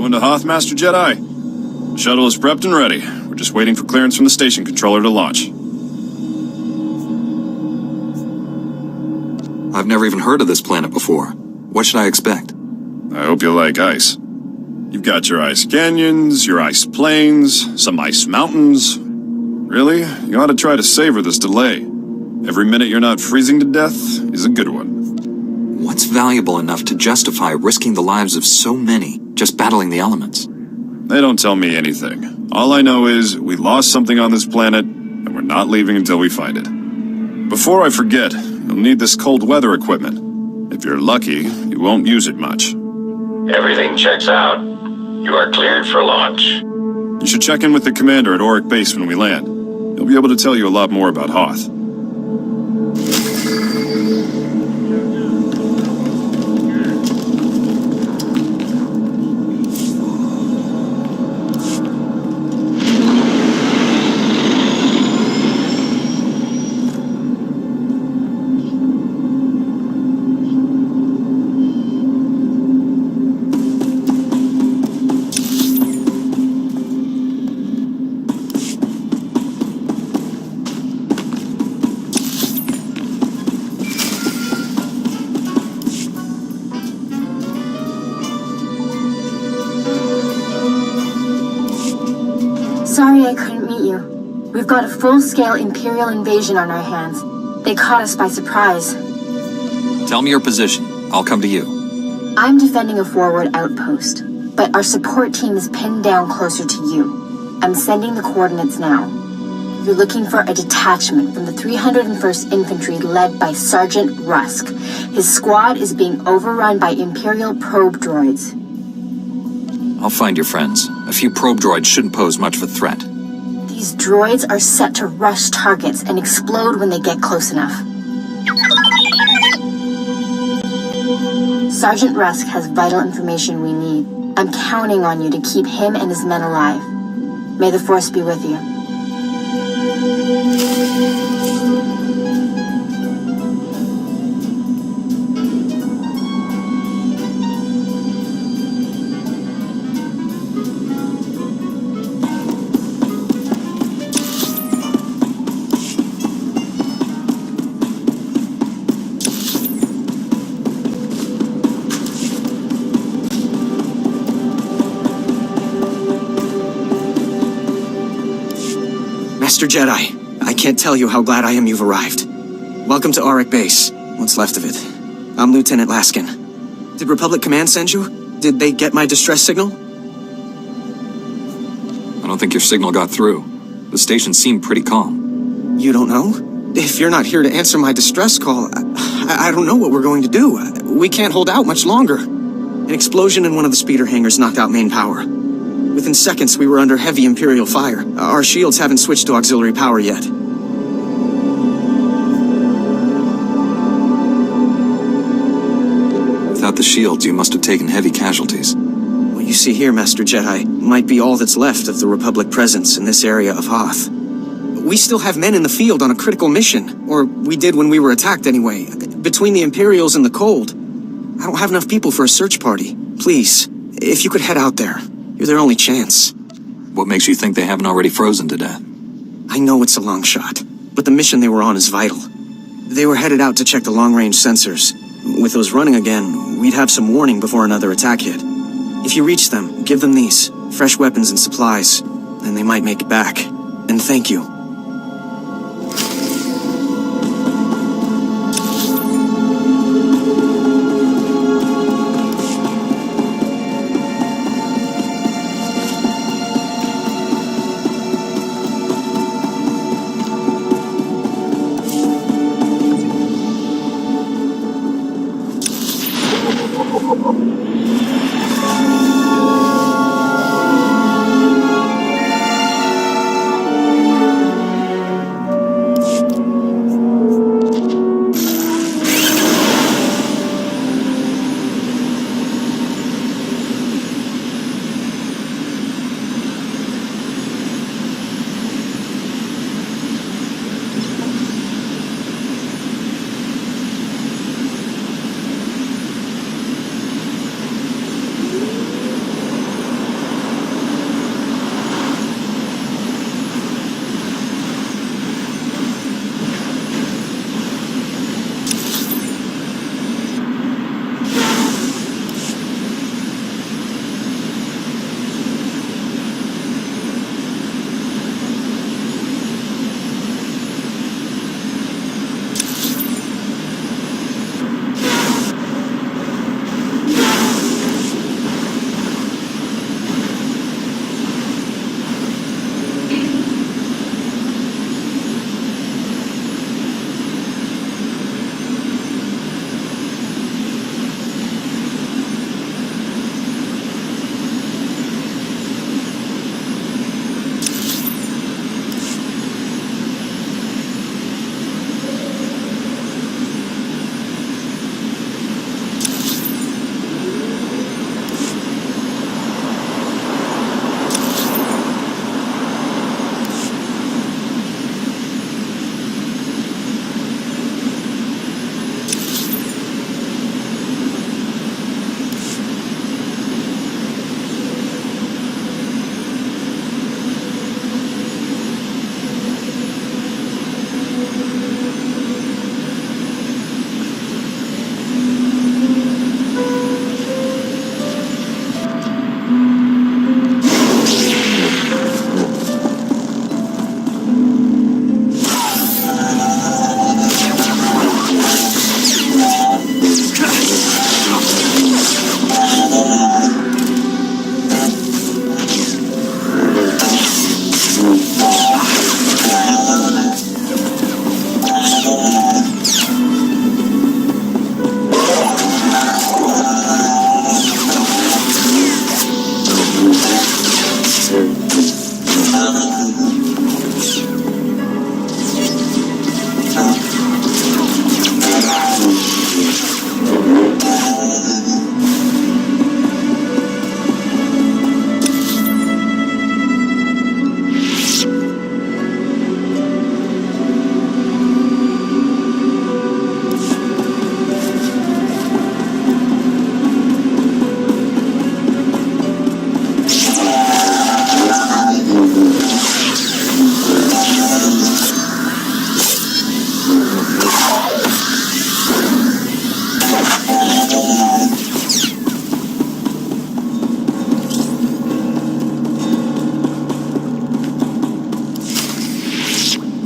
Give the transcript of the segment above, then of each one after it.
Going to Hoth, Master Jedi? The shuttle is prepped and ready. We're just waiting for clearance from the station controller to launch. I've never even heard of this planet before. What should I expect? I hope you like ice. You've got your ice canyons, your ice plains, some ice mountains. Really, you ought to try to savor this delay. Every minute you're not freezing to death is a good one. What's valuable enough to justify risking the lives of so many just battling the elements? They don't tell me anything. All I know is we lost something on this planet, and we're not leaving until we find it. Before I forget, you'll need this cold weather equipment. If you're lucky, you won't use it much. Everything checks out. You are cleared for launch. You should check in with the commander at Auric Base when we land. He'll be able to tell you a lot more about Hoth. Sorry I couldn't meet you. We've got a full-scale Imperial invasion on our hands. They caught us by surprise. Tell me your position. I'll come to you. I'm defending a forward outpost, but our support team is pinned down closer to you. I'm sending the coordinates now. You're looking for a detachment from the 301st Infantry led by Sergeant Rusk. His squad is being overrun by Imperial probe droids. I'll find your friends. A few probe droids shouldn't pose much of a threat. These droids are set to rush targets and explode when they get close enough. Sergeant Rusk has vital information we need. I'm counting on you to keep him and his men alive. May the Force be with you. Master Jedi, I can't tell you how glad I am you've arrived. Welcome to Auric Base. What's left of it. I'm Lieutenant Laskin. Did Republic Command send you? Did they get my distress signal? I don't think your signal got through. The station seemed pretty calm. You don't know? If you're not here to answer my distress call, I don't know what we're going to do. We can't hold out much longer. An explosion in one of the speeder hangars knocked out main power. Within seconds, we were under heavy Imperial fire. Our shields haven't switched to auxiliary power yet. Without the shields, you must have taken heavy casualties. What you see here, Master Jedi, might be all that's left of the Republic presence in this area of Hoth. We still have men in the field on a critical mission, or we did when we were attacked anyway. Between the Imperials and the cold, I don't have enough people for a search party. Please, if you could head out there. You're their only chance. What makes you think they haven't already frozen to death? I know it's a long shot, but the mission they were on is vital. They were headed out to check the long-range sensors. With those running again, we'd have some warning before another attack hit. If you reach them, give them these, fresh weapons and supplies, and they might make it back. And thank you.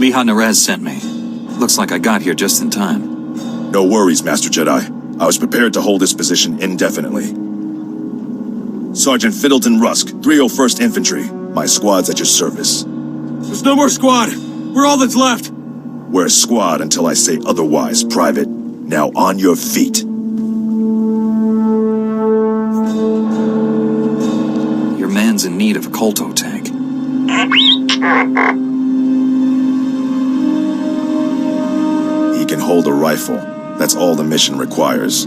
Liha Nerez sent me. Looks like I got here just in time. No worries, Master Jedi. I was prepared to hold this position indefinitely. Sergeant Fiddleton Rusk, 301st Infantry. My squad's at your service. There's no more squad. We're all that's left. We're a squad until I say otherwise, Private. Now on your feet. Your man's in need of a Kolto tank. He can hold a rifle. That's all the mission requires.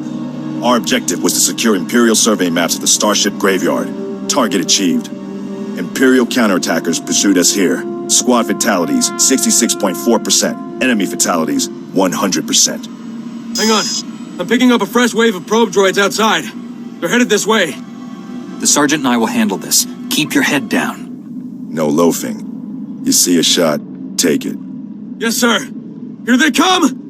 Our objective was to secure Imperial survey maps of the Starship Graveyard. Target achieved. Imperial counterattackers pursued us here. Squad fatalities, 66.4%. Enemy fatalities, 100%. Hang on. I'm picking up a fresh wave of probe droids outside. They're headed this way. The sergeant and I will handle this. Keep your head down. No loafing. You see a shot, take it. Yes, sir. Here they come!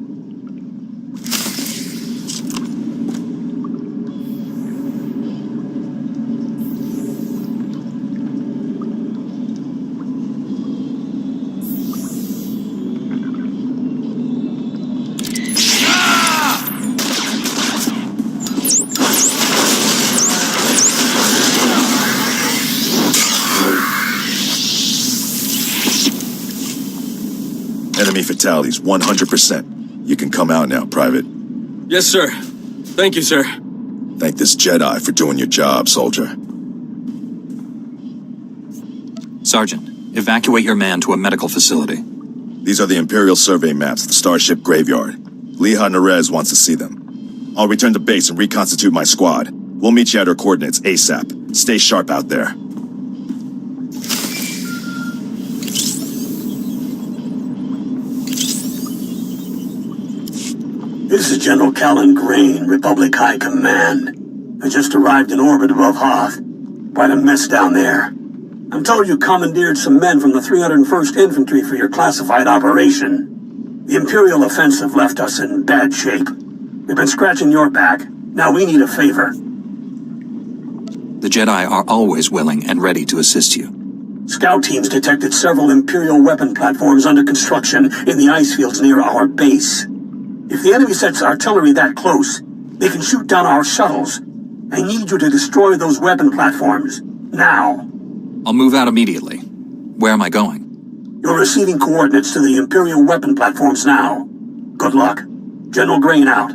Enemy fatalities, 100%. You can come out now, Private. Yes, sir. Thank you, sir. Thank this Jedi for doing your job, soldier. Sergeant, evacuate your man to a medical facility. These are the Imperial survey maps of the Starship Graveyard. Liha Nerez wants to see them. I'll return to base and reconstitute my squad. We'll meet you at our coordinates ASAP. Stay sharp out there. This is General Callan Grain, Republic High Command. I just arrived in orbit above Hoth. Quite a mess down there. I'm told you commandeered some men from the 301st Infantry for your classified operation. The Imperial offensive left us in bad shape. We've been scratching your back. Now we need a favor. The Jedi are always willing and ready to assist you. Scout teams detected several Imperial weapon platforms under construction in the ice fields near our base. If the enemy sets artillery that close, they can shoot down our shuttles. I need you to destroy those weapon platforms. Now. I'll move out immediately. Where am I going? You're receiving coordinates to the Imperial weapon platforms now. Good luck. General Grain out.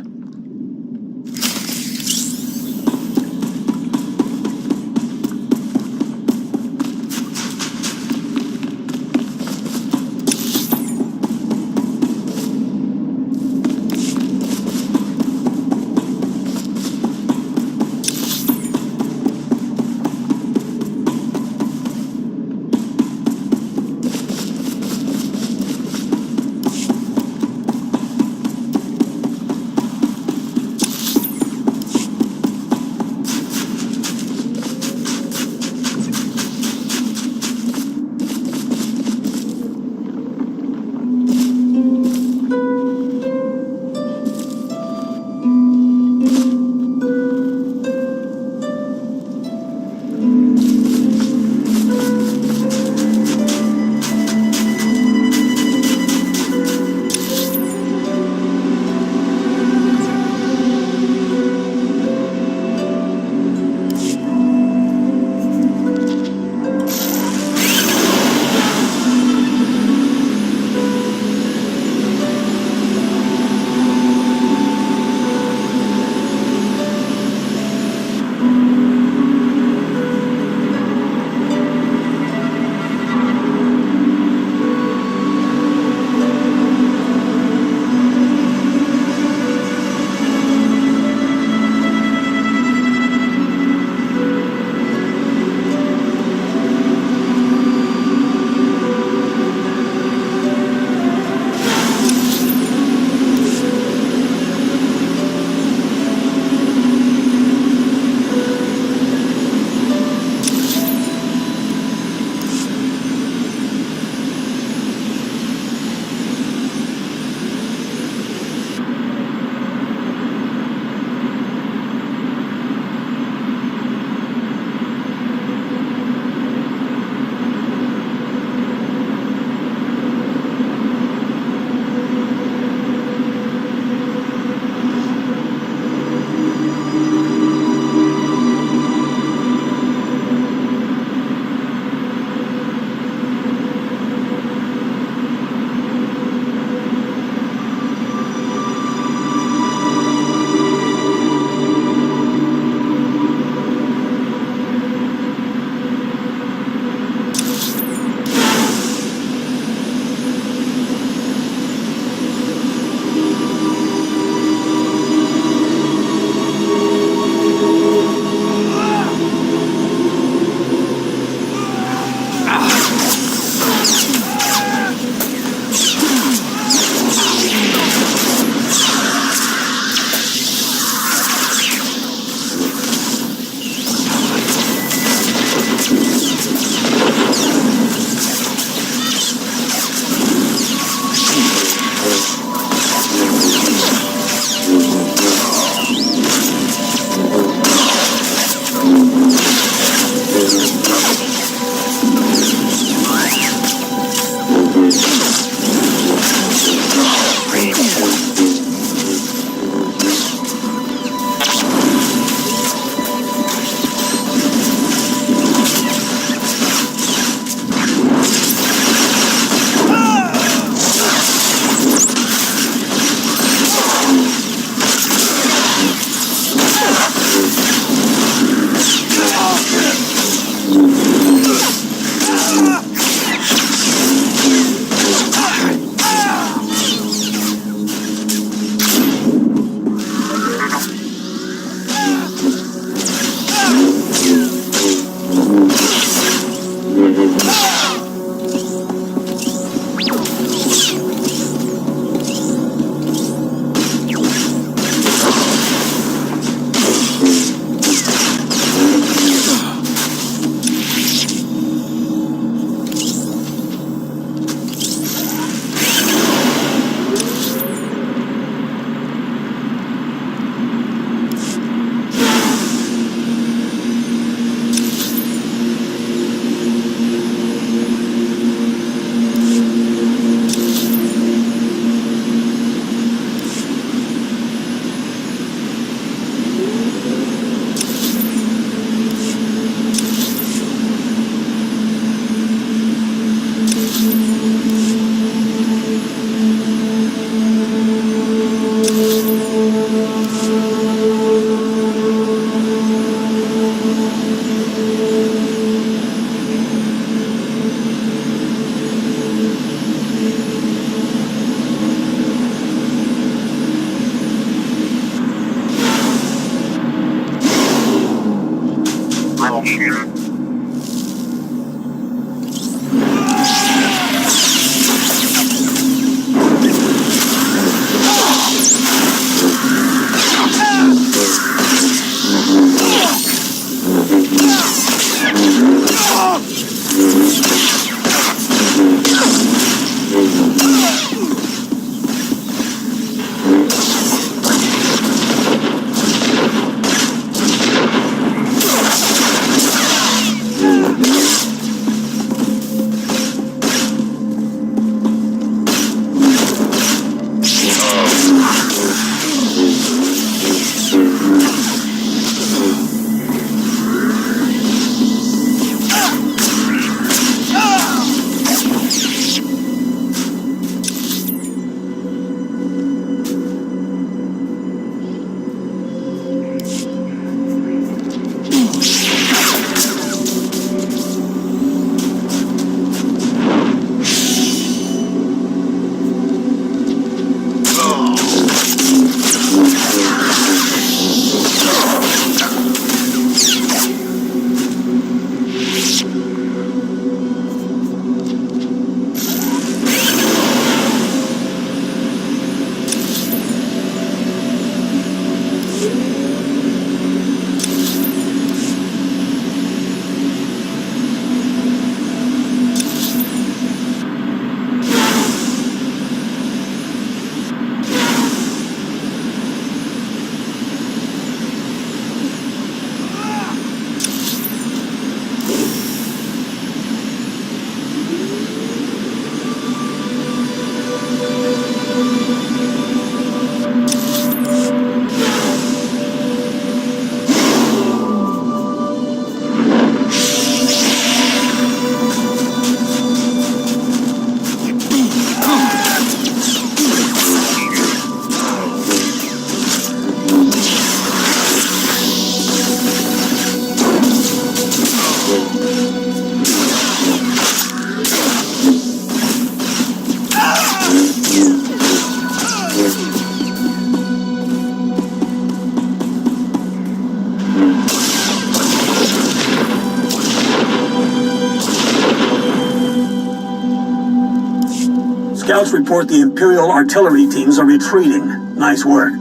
Scouts report the Imperial artillery teams are retreating. Nice work.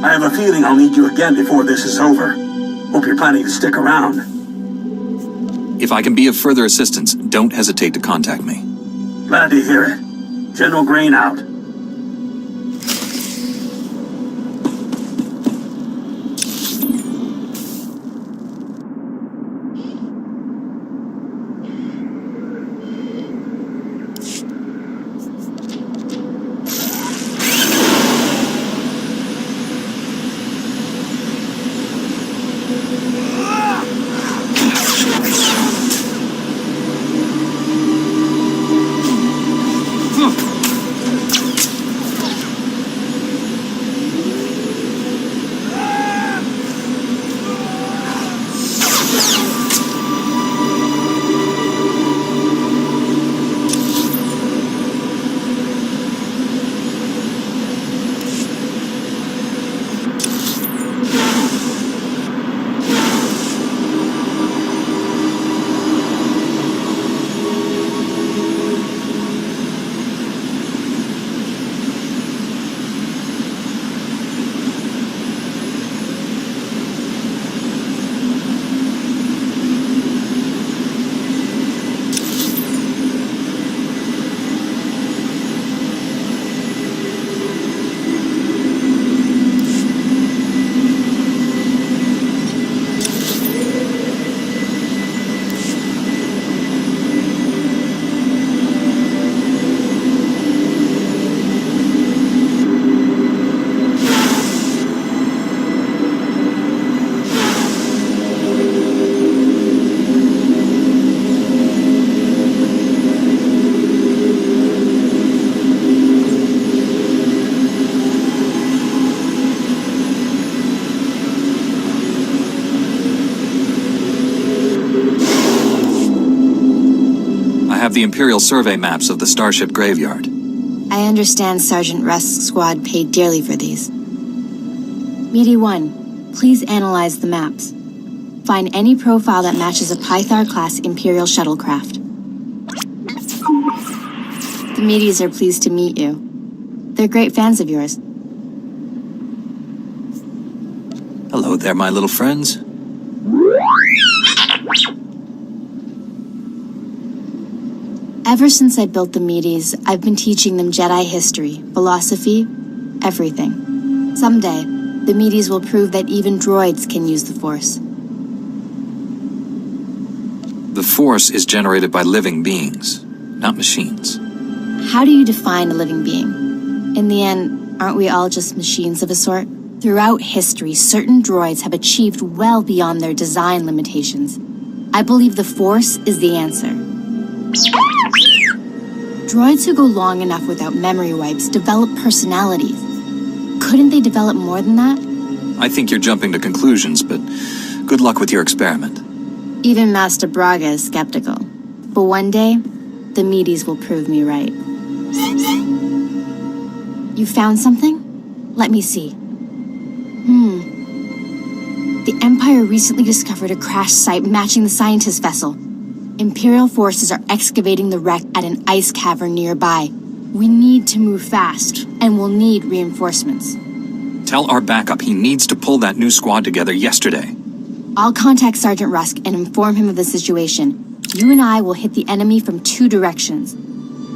I have a feeling I'll need you again before this is over. Hope you're planning to stick around. If I can be of further assistance, don't hesitate to contact me. Glad to hear it. General Grain out. have the Imperial survey maps of the Starship graveyard. I understand Sergeant Rusk's squad paid dearly for these. Meaty 1, please analyze the maps. Find any profile that matches a Pythar-class Imperial shuttlecraft. The Meaties are pleased to meet you. They're great fans of yours. Hello there, my little friends. Ever since I built the Meaties, I've been teaching them Jedi history, philosophy, everything. Someday, the Meaties will prove that even droids can use the Force. The Force is generated by living beings, not machines. How do you define a living being? In the end, aren't we all just machines of a sort? Throughout history, certain droids have achieved well beyond their design limitations. I believe the Force is the answer. Droids who go long enough without memory wipes develop personalities. Couldn't they develop more than that? I think you're jumping to conclusions, but good luck with your experiment. Even Master Braga is skeptical. But one day, the Meaties will prove me right. You found something? Let me see. The Empire recently discovered a crash site matching the scientist vessel. Imperial forces are excavating the wreck at an ice cavern nearby. We need to move fast, and we'll need reinforcements. Tell our backup he needs to pull that new squad together yesterday. I'll contact Sergeant Rusk and inform him of the situation. You and I will hit the enemy from 2 directions.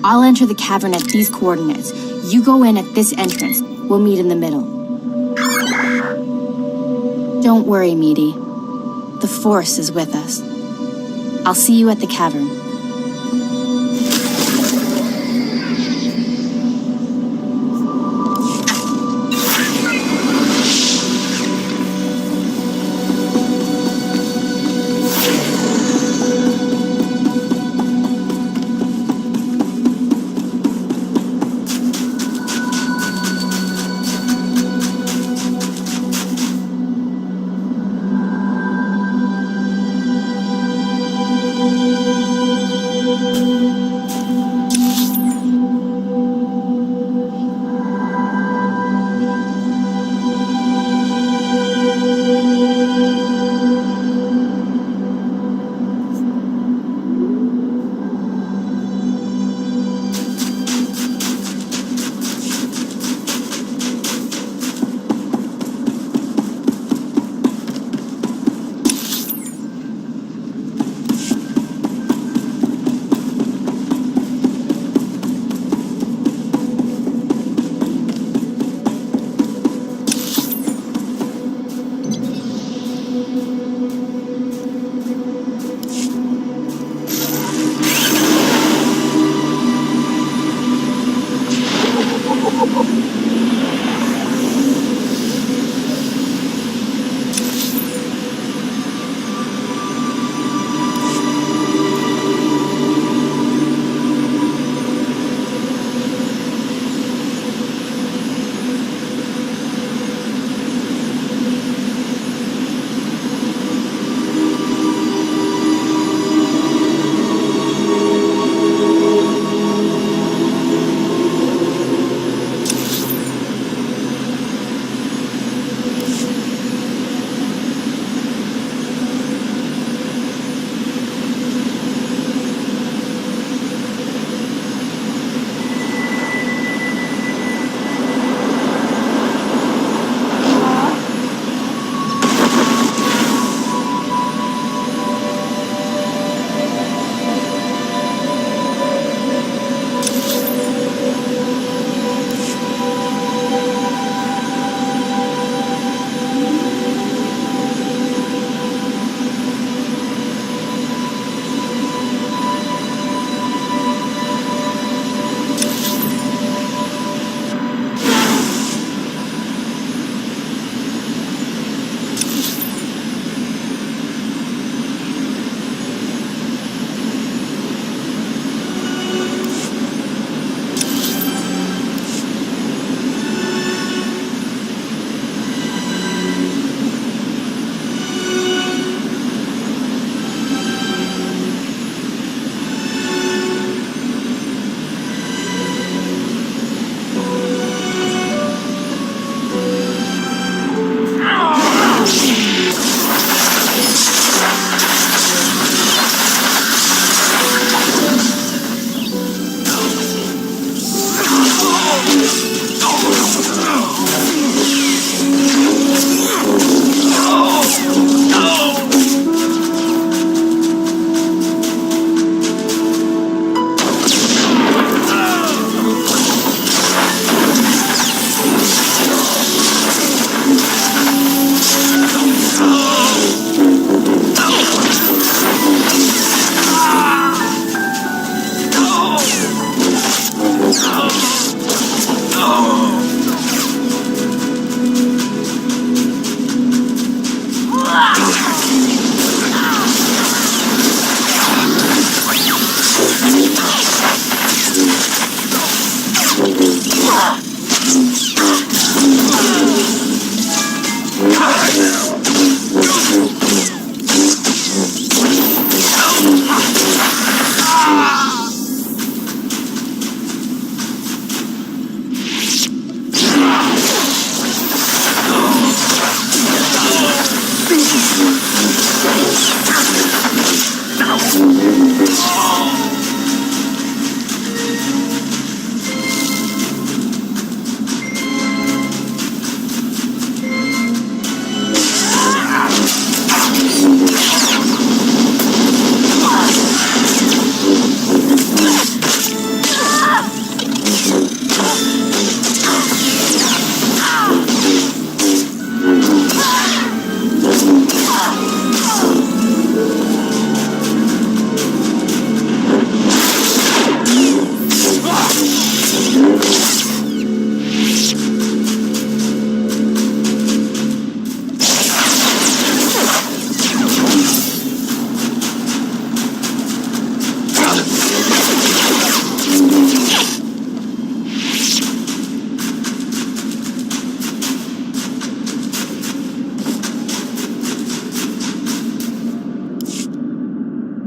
I'll enter the cavern at these coordinates. You go in at this entrance. We'll meet in the middle. Don't worry, Meaty. The Force is with us. I'll see you at the cavern.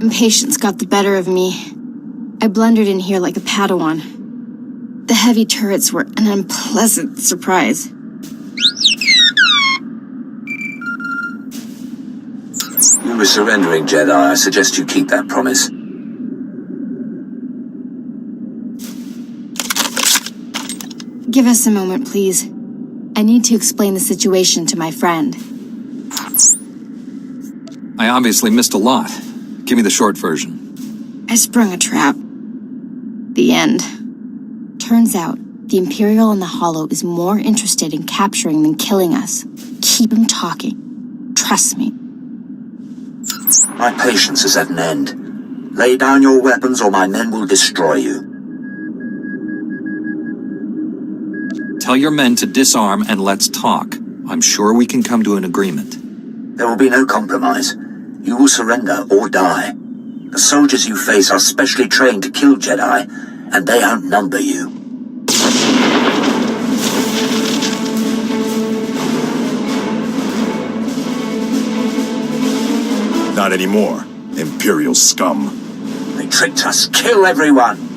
Impatience got the better of me. I blundered in here like a Padawan. The heavy turrets were an unpleasant surprise. You were surrendering, Jedi. I suggest you keep that promise. Give us a moment, please. I need to explain the situation to my friend. I obviously missed a lot. Give me the short version. I sprung a trap. The end. Turns out, the Imperial in the Hollow is more interested in capturing than killing us. Keep him talking. Trust me. My patience is at an end. Lay down your weapons or my men will destroy you. Tell your men to disarm and let's talk. I'm sure we can come to an agreement. There will be no compromise. You will surrender or die. The soldiers you face are specially trained to kill Jedi, and they outnumber you. Not anymore, Imperial scum. They tricked us. Kill everyone!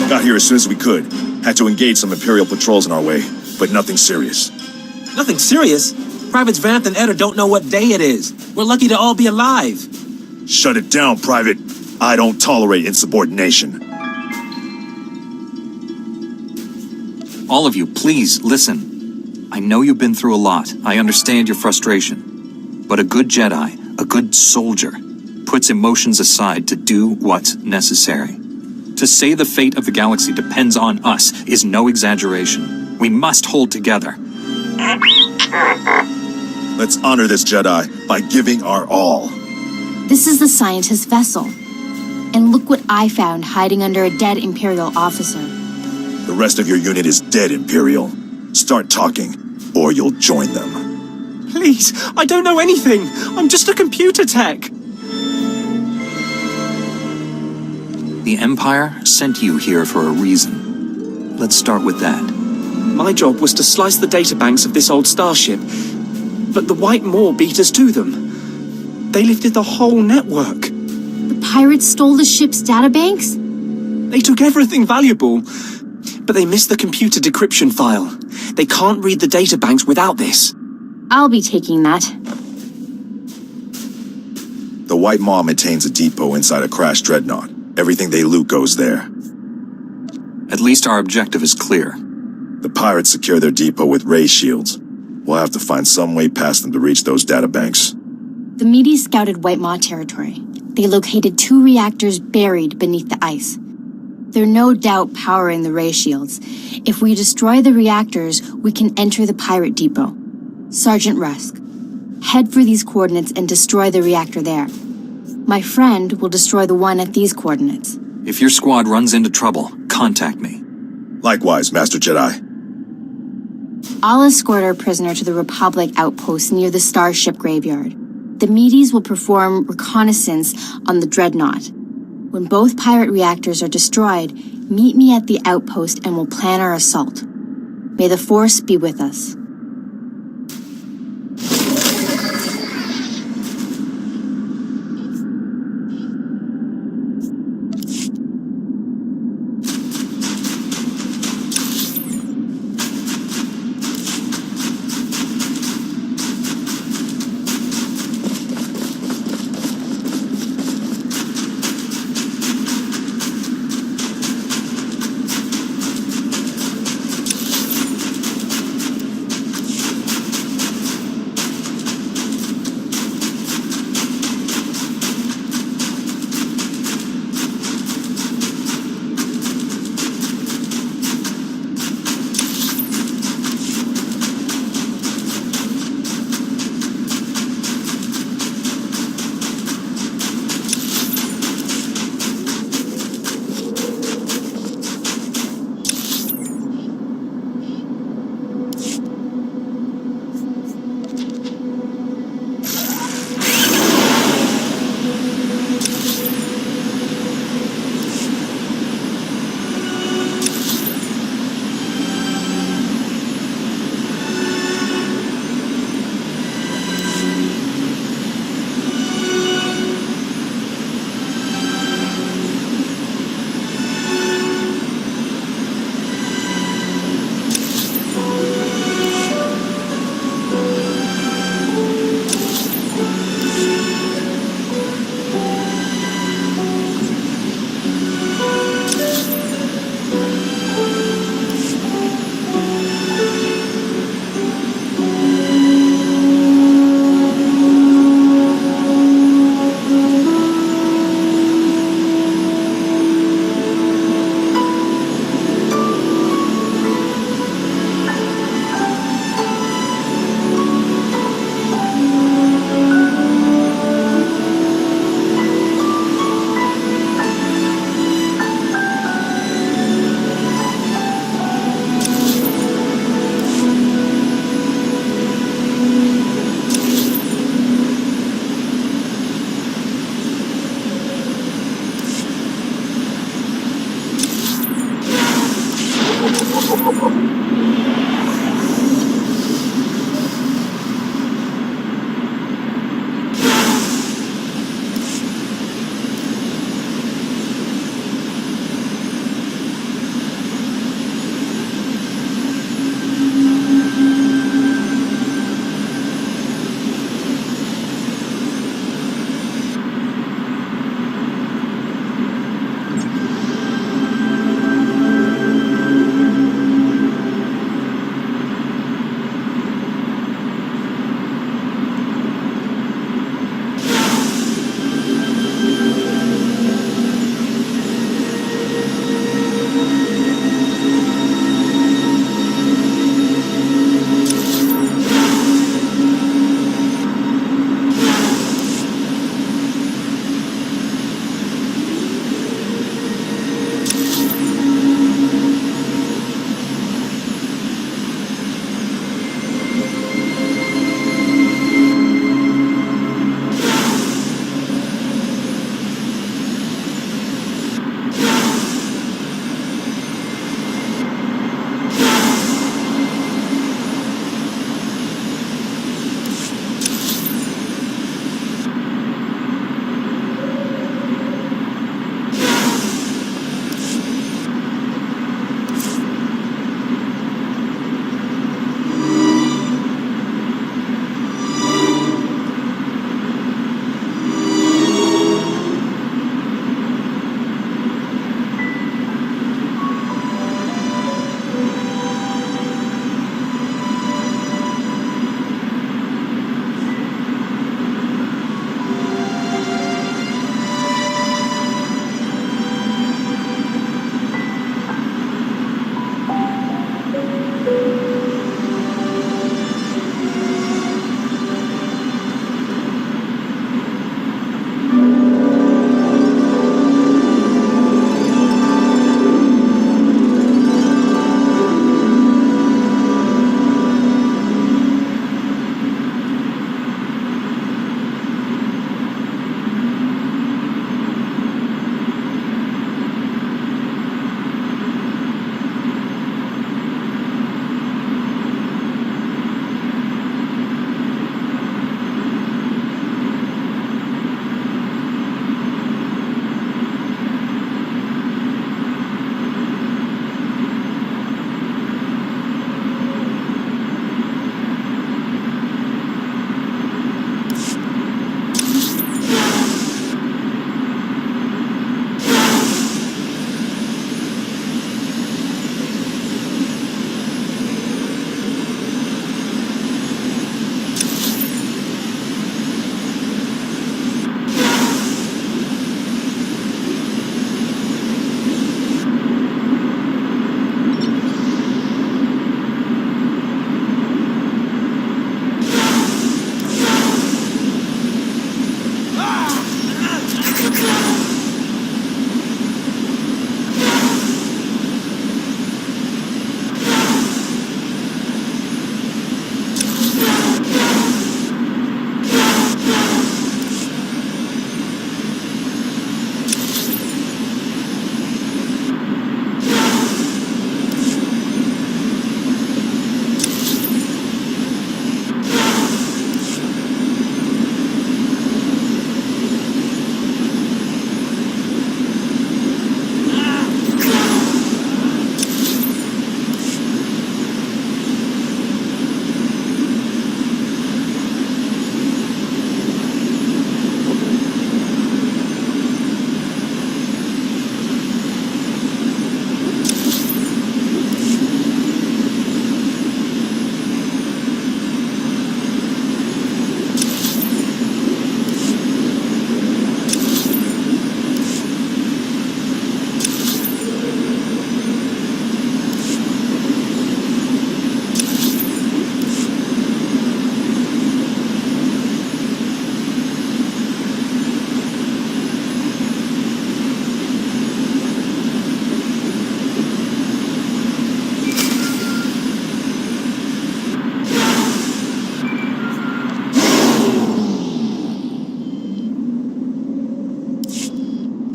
Got here as soon as we could. Had to engage some Imperial patrols in our way, but nothing serious. Nothing serious? Privates Vanth and Eder don't know what day it is. We're lucky to all be alive. Shut it down, Private. I don't tolerate insubordination. All of you, please, listen. I know you've been through a lot. I understand your frustration. But a good Jedi, a good soldier, puts emotions aside to do what's necessary. To say the fate of the galaxy depends on us is no exaggeration. We must hold together. Let's honor this Jedi by giving our all. This is the scientist's vessel. And look what I found hiding under a dead Imperial officer. The rest of your unit is dead, Imperial. Start talking, or you'll join them. Please, I don't know anything. I'm just a computer tech. The Empire sent you here for a reason. Let's start with that. My job was to slice the databanks of this old starship, but the White Maw beat us to them. They lifted the whole network. The pirates stole the ship's databanks? They took everything valuable, but they missed the computer decryption file. They can't read the databanks without this. I'll be taking that. The White Maw maintains a depot inside a crashed dreadnought. Everything they loot goes there. At least our objective is clear. The pirates secure their depot with ray shields. We'll have to find some way past them to reach those databanks. The Medes scouted White Maw territory. They located 2 reactors buried beneath the ice. They're no doubt powering the ray shields. If we destroy the reactors, we can enter the pirate depot. Sergeant Rusk, head for these coordinates and destroy the reactor there. My friend will destroy the one at these coordinates. If your squad runs into trouble, contact me. Likewise, Master Jedi. I'll escort our prisoner to the Republic outpost near the Starship Graveyard. The Medes will perform reconnaissance on the Dreadnought. When both pirate reactors are destroyed, meet me at the outpost and we'll plan our assault. May the Force be with us.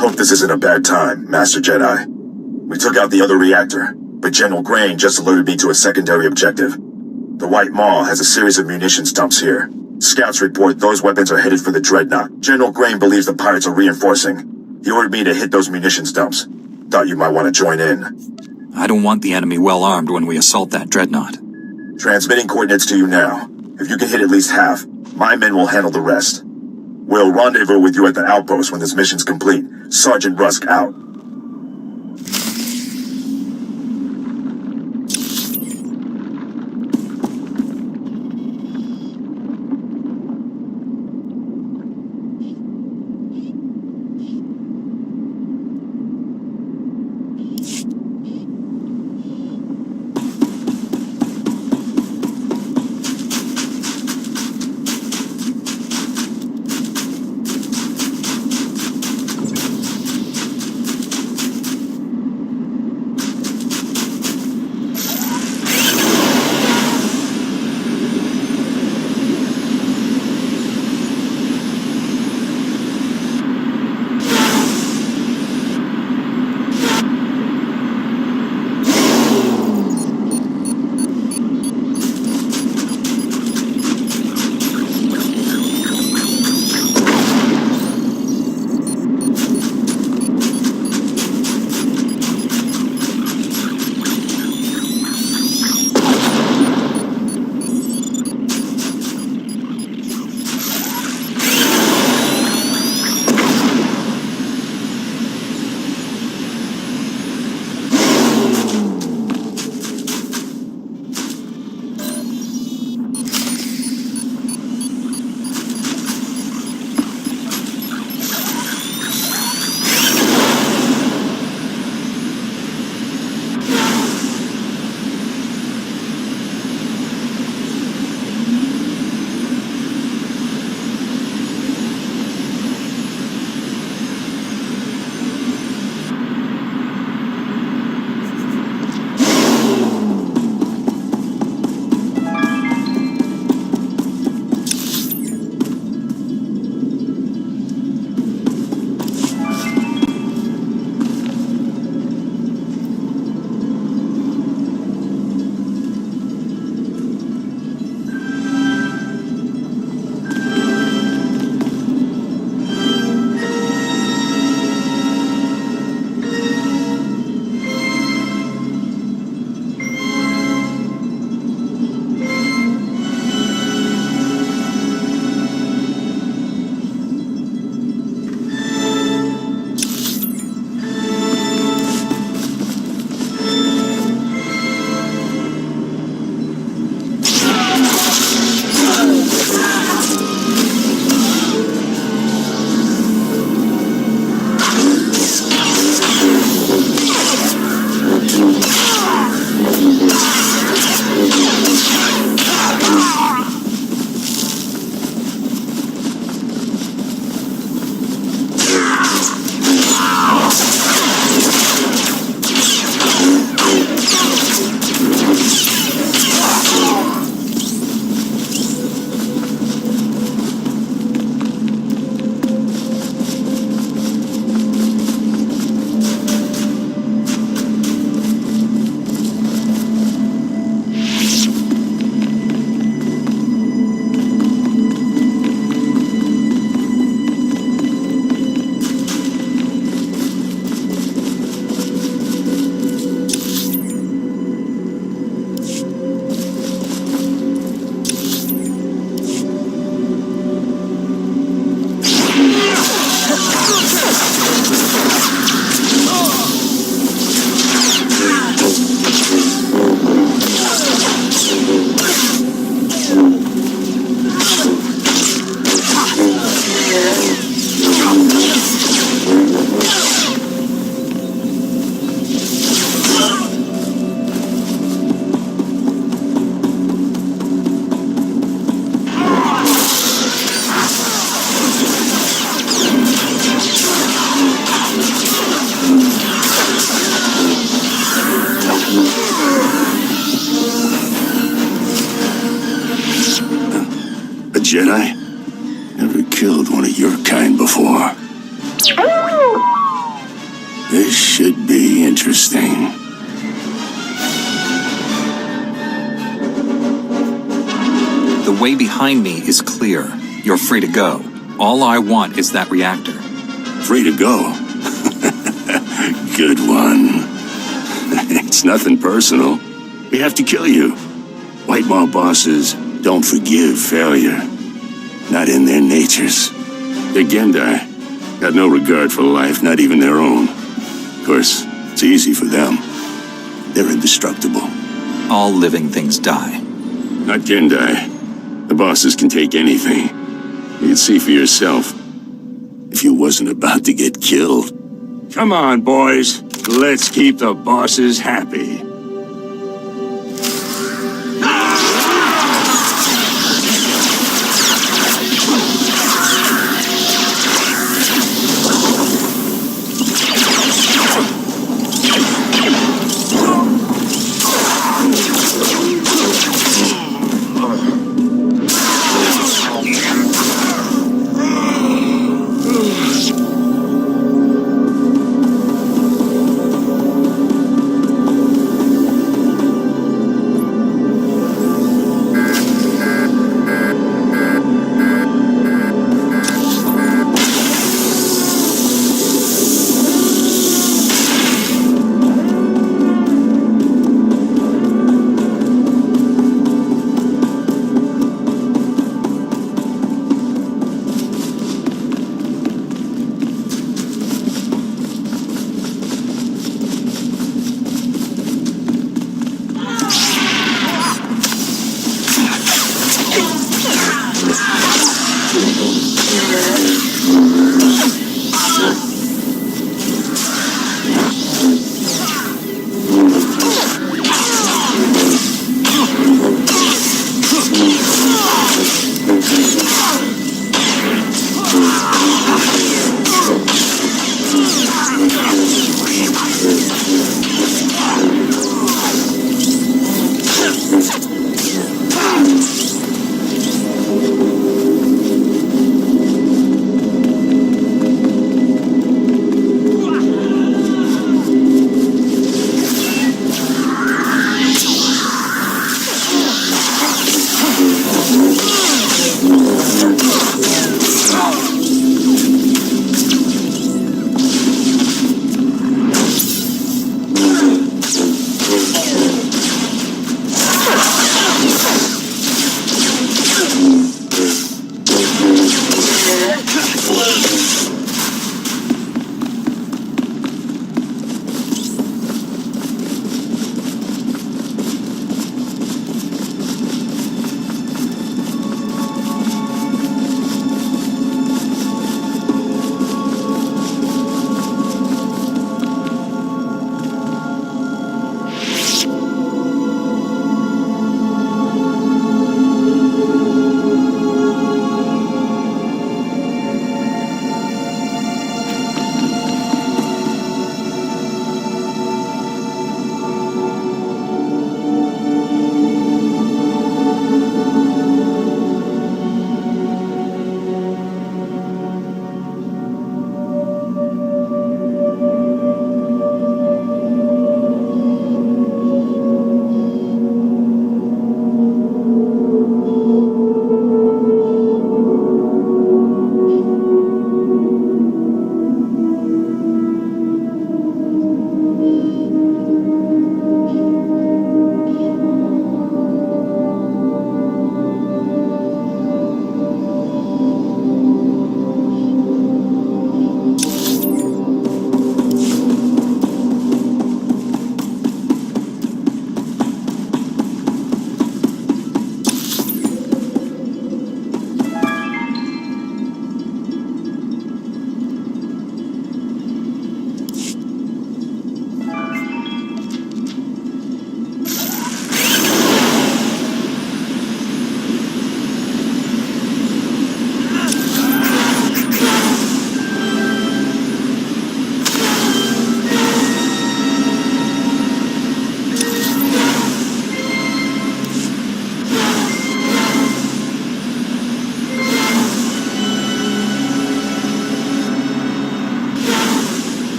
Hope this isn't a bad time, Master Jedi. We took out the other reactor, but General Grain just alerted me to a secondary objective. The White Maw has a series of munitions dumps here. Scouts report those weapons are headed for the Dreadnought. General Grain believes the pirates are reinforcing. He ordered me to hit those munitions dumps. Thought you might want to join in. I don't want the enemy well armed when we assault that Dreadnought. Transmitting coordinates to you now. If you can hit at least half, my men will handle the rest. We'll rendezvous with you at the outpost when this mission's complete. Sergeant Rusk out. Jedi? Never killed one of your kind before. Interesting. The way behind me is clear. You're free to go. All I want is that reactor. Free to go. Good one. It's nothing personal. We have to kill you. White Maw bosses don't forgive failure. Not in their natures. They're Gendai. Got no regard for life, not even their own. Of course, it's easy for them. They're indestructible. All living things die. Not Gendai. The bosses can take anything. You'd see for yourself. If you wasn't about to get killed. Come on, boys. Let's keep the bosses happy.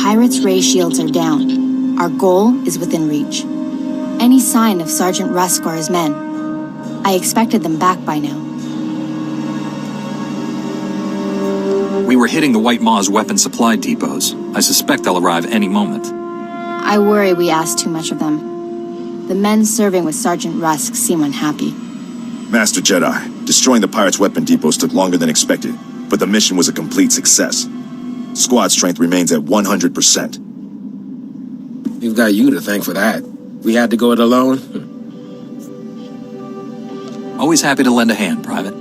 pirates' ray shields are down. Our goal is within reach. Any sign of Sergeant Rusk or his men? I expected them back by now. We were hitting the White Maw's weapon supply depots. I suspect they'll arrive any moment. I worry we asked too much of them. The men serving with Sergeant Rusk seem unhappy. Master Jedi, destroying the pirates' weapon depots took longer than expected, but the mission was a complete success. Squad strength remains at 100%. We've got you to thank for that. We had to go it alone. Always happy to lend a hand, Private.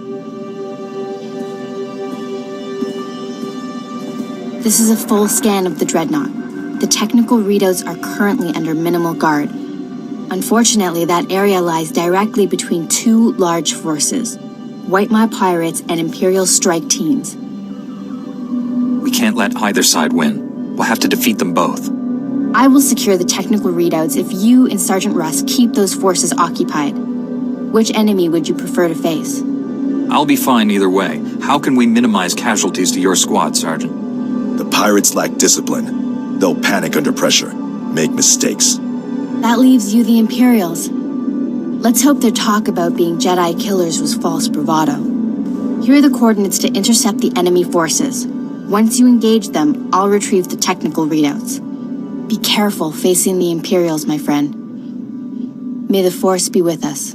This is a full scan of the Dreadnought. The technical readouts are currently under minimal guard. Unfortunately, that area lies directly between two large forces, White Maw pirates and Imperial strike teams. We can't let either side win. We'll have to defeat them both. I will secure the technical readouts if you and Sergeant Rusk keep those forces occupied. Which enemy would you prefer to face? I'll be fine either way. How can we minimize casualties to your squad, Sergeant? The pirates lack discipline. They'll panic under pressure, make mistakes. That leaves you the Imperials. Let's hope their talk about being Jedi killers was false bravado. Here are the coordinates to intercept the enemy forces. Once you engage them, I'll retrieve the technical readouts. Be careful facing the Imperials, my friend. May the Force be with us.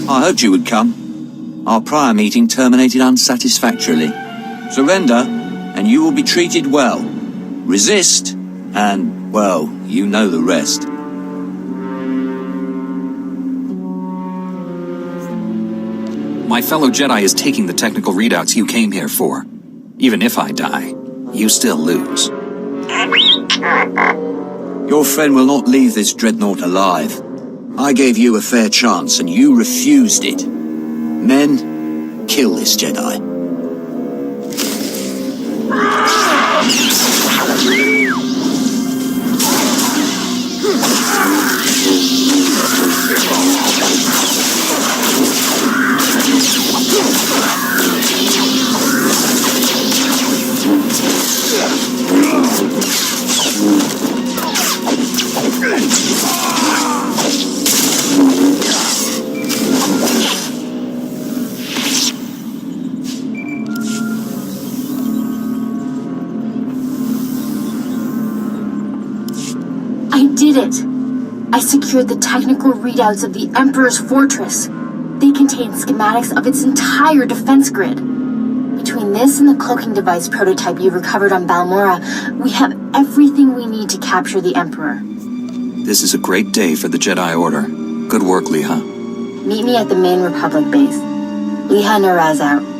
I hoped you would come. Our prior meeting terminated unsatisfactorily. Surrender, and you will be treated well. Resist, and, well, you know the rest. My fellow Jedi is taking the technical readouts you came here for. Even if I die, you still lose. Your friend will not leave this dreadnought alive. I gave you a fair chance, and you refused it. Men, kill this Jedi. I did it! I secured the technical readouts of the Emperor's fortress. They contain schematics of its entire defense grid. Between this and the cloaking device prototype you recovered on Balmora, we have everything we need to capture the Emperor. This is a great day for the Jedi Order. Good work, Leha. Meet me at the main Republic base. Leha Naraz out.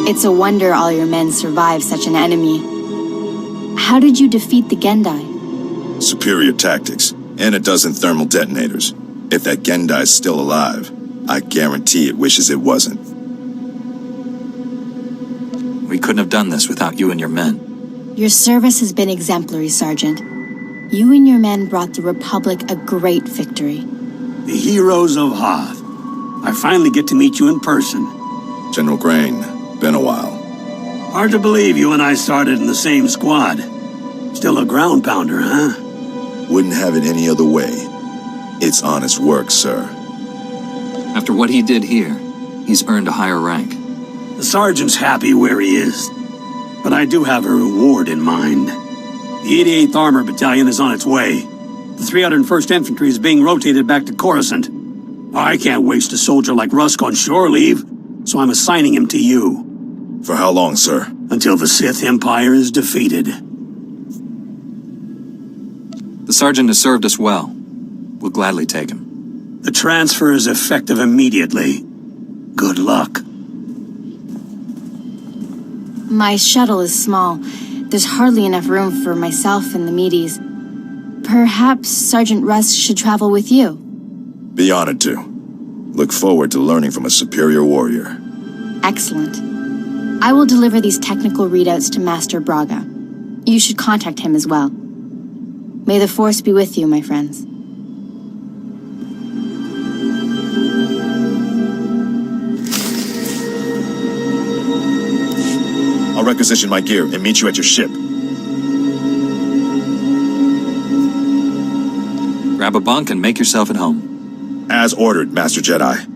It's a wonder all your men survived such an enemy. How did you defeat the Gendai? Superior tactics, and a dozen thermal detonators. If that Gendai's still alive, I guarantee it wishes it wasn't. We couldn't have done this without you and your men. Your service has been exemplary, Sergeant. You and your men brought the Republic a great victory. The heroes of Hoth. I finally get to meet you in person. General Crane, been a while. Hard to believe you and I started in the same squad. Still a ground pounder, huh? Wouldn't have it any other way. It's honest work, sir. After what he did here, he's earned a higher rank. The sergeant's happy where he is. But I do have a reward in mind. The 88th Armor Battalion is on its way. The 301st Infantry is being rotated back to Coruscant. I can't waste a soldier like Rusk on shore leave, so I'm assigning him to you. For how long, sir? Until the Sith Empire is defeated. The sergeant has served us well. We'll gladly take him. The transfer is effective immediately. Good luck. My shuttle is small. There's hardly enough room for myself and the meaties. Perhaps Sergeant Rusk should travel with you. Be honored to. Look forward to learning from a superior warrior. Excellent. I will deliver these technical readouts to Master Braga. You should contact him as well. May the Force be with you, my friends. I'll requisition my gear and meet you at your ship. Grab a bunk and make yourself at home. As ordered, Master Jedi.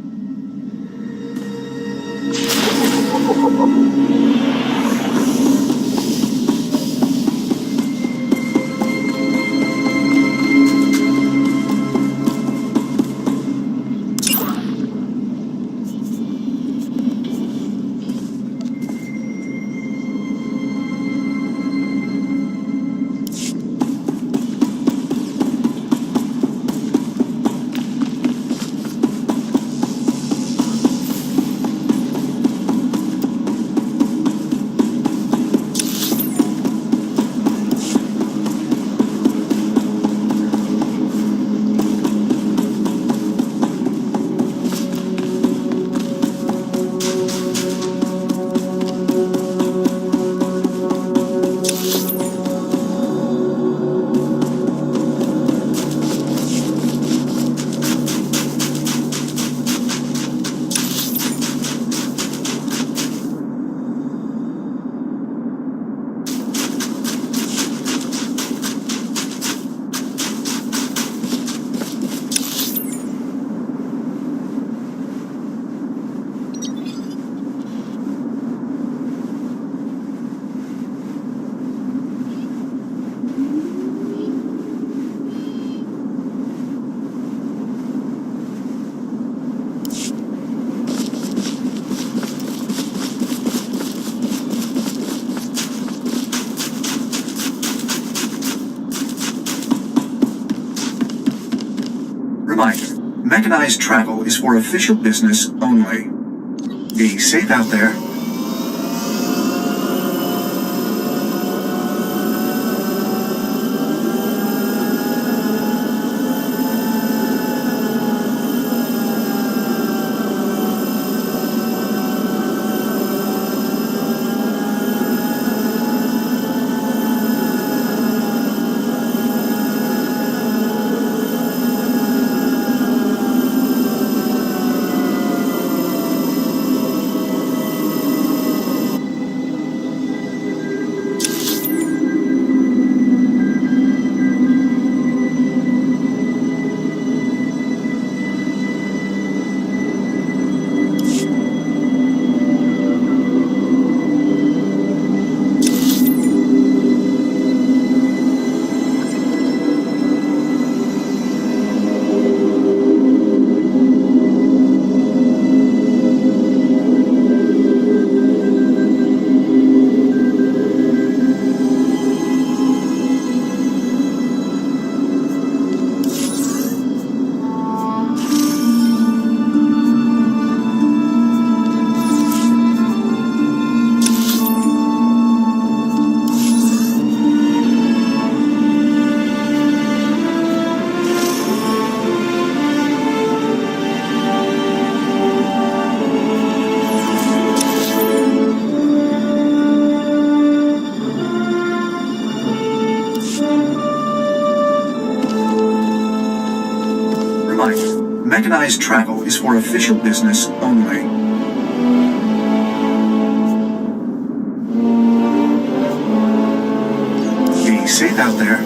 Reminder, mechanized travel is for official business only. Be safe out there. Mechanized travel is for official business only. Be safe out there.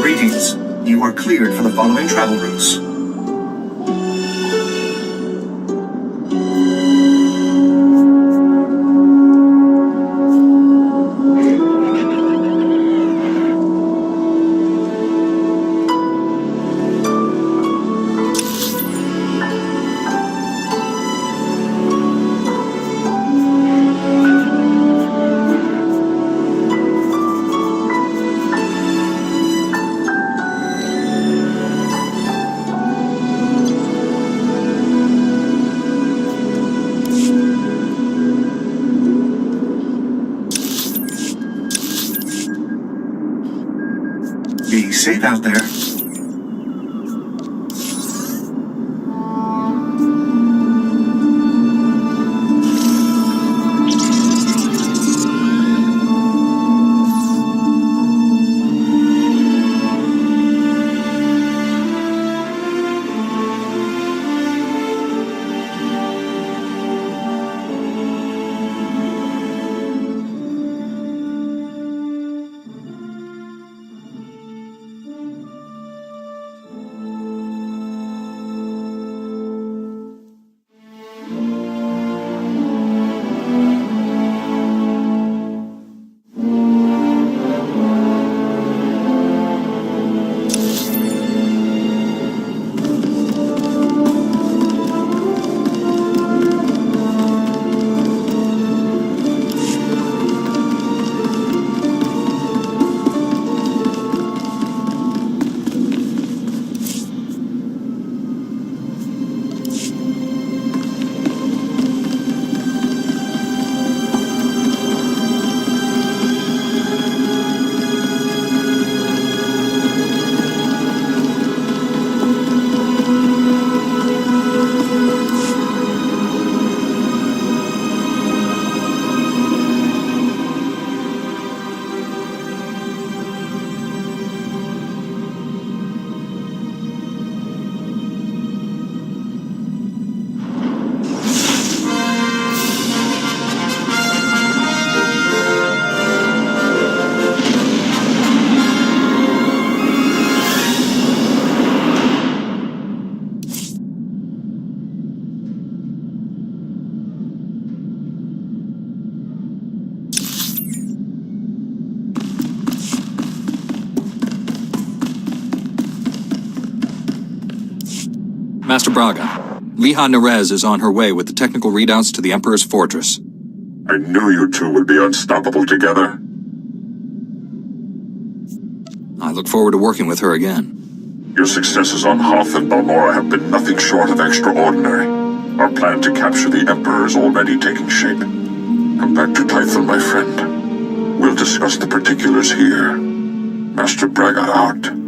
Greetings. You are cleared for the following travel routes. Be safe out there. Master Braga, Liha Nerez is on her way with the technical readouts to the Emperor's fortress. I knew you two would be unstoppable together. I look forward to working with her again. Your successes on Hoth and Balmora have been nothing short of extraordinary. Our plan to capture the Emperor is already taking shape. Come back to Tidal, my friend. We'll discuss the particulars here. Master Braga out.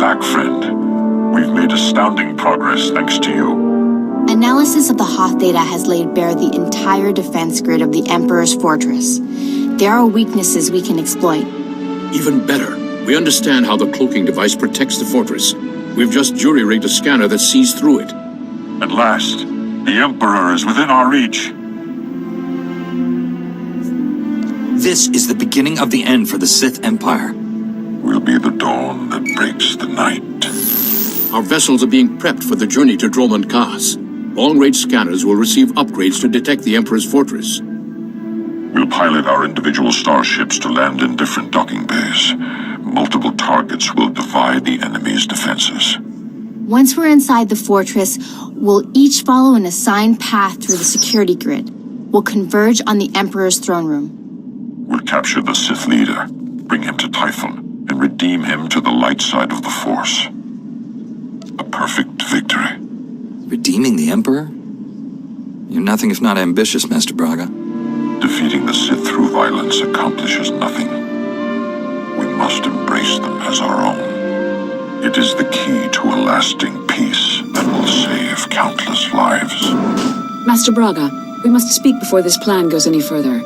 back, friend. We've made astounding progress thanks to you. Analysis of the Hoth data has laid bare the entire defense grid of the Emperor's fortress. There are weaknesses we can exploit. Even better, we understand how the cloaking device protects the fortress. We've just jury-rigged a scanner that sees through it. At last, the Emperor is within our reach. This is the beginning of the end for the Sith Empire. Will be the dawn that breaks the night. Our vessels are being prepped for the journey to Dromund Kaas. Long-range scanners will receive upgrades to detect the Emperor's fortress. We'll pilot our individual starships to land in different docking bays. Multiple targets will divide the enemy's defenses. Once we're inside the fortress, we'll each follow an assigned path through the security grid. We'll converge on the Emperor's throne room. We'll capture the Sith leader, bring him to Typhon, and redeem him to the light side of the Force. A perfect victory. Redeeming the Emperor? You're nothing if not ambitious, Master Braga. Defeating the Sith through violence accomplishes nothing. We must embrace them as our own. It is the key to a lasting peace that will save countless lives. Master Braga, we must speak before this plan goes any further.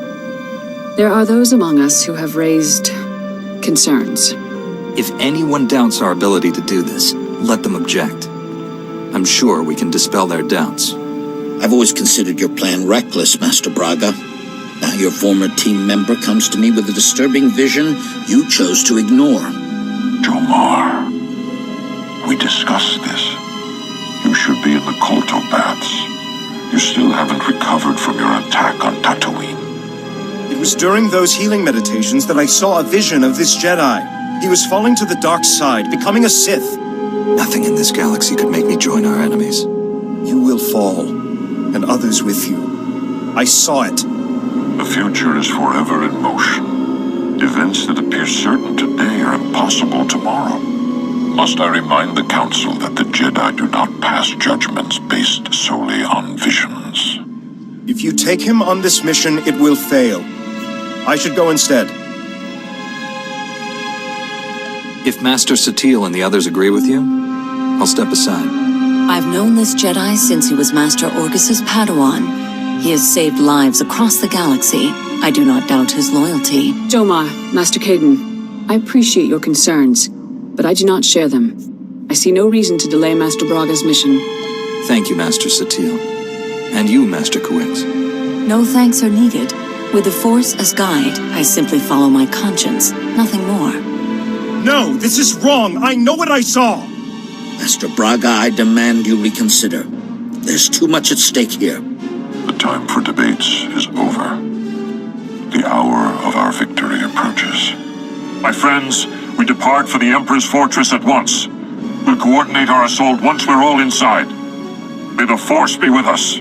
There are those among us who have raised concerns. If anyone doubts our ability to do this, let them object. I'm sure we can dispel their doubts. I've always considered your plan reckless, Master Braga. Now your former team member comes to me with a disturbing vision you chose to ignore. Jomar, we discussed this. You should be in the Kolto baths. You still haven't recovered from your attack on Tatooine. It was during those healing meditations that I saw a vision of this Jedi. He was falling to the dark side, becoming a Sith. Nothing in this galaxy could make me join our enemies. You will fall, and others with you. I saw it. The future is forever in motion. Events that appear certain today are impossible tomorrow. Must I remind the Council that the Jedi do not pass judgments based solely on visions? If you take him on this mission, it will fail. I should go instead. If Master Satil and the others agree with you, I'll step aside. I've known this Jedi since he was Master Orgus's Padawan. He has saved lives across the galaxy. I do not doubt his loyalty. Jomar, Master Caden, I appreciate your concerns, but I do not share them. I see no reason to delay Master Braga's mission. Thank you, Master Satil. And you, Master Kawix. No thanks are needed. With the Force as guide, I simply follow my conscience, nothing more. No, this is wrong. I know what I saw. Master Braga, I demand you reconsider. There's too much at stake here. The time for debates is over. The hour of our victory approaches. My friends, we depart for the Emperor's fortress at once. We'll coordinate our assault once we're all inside. May the Force be with us.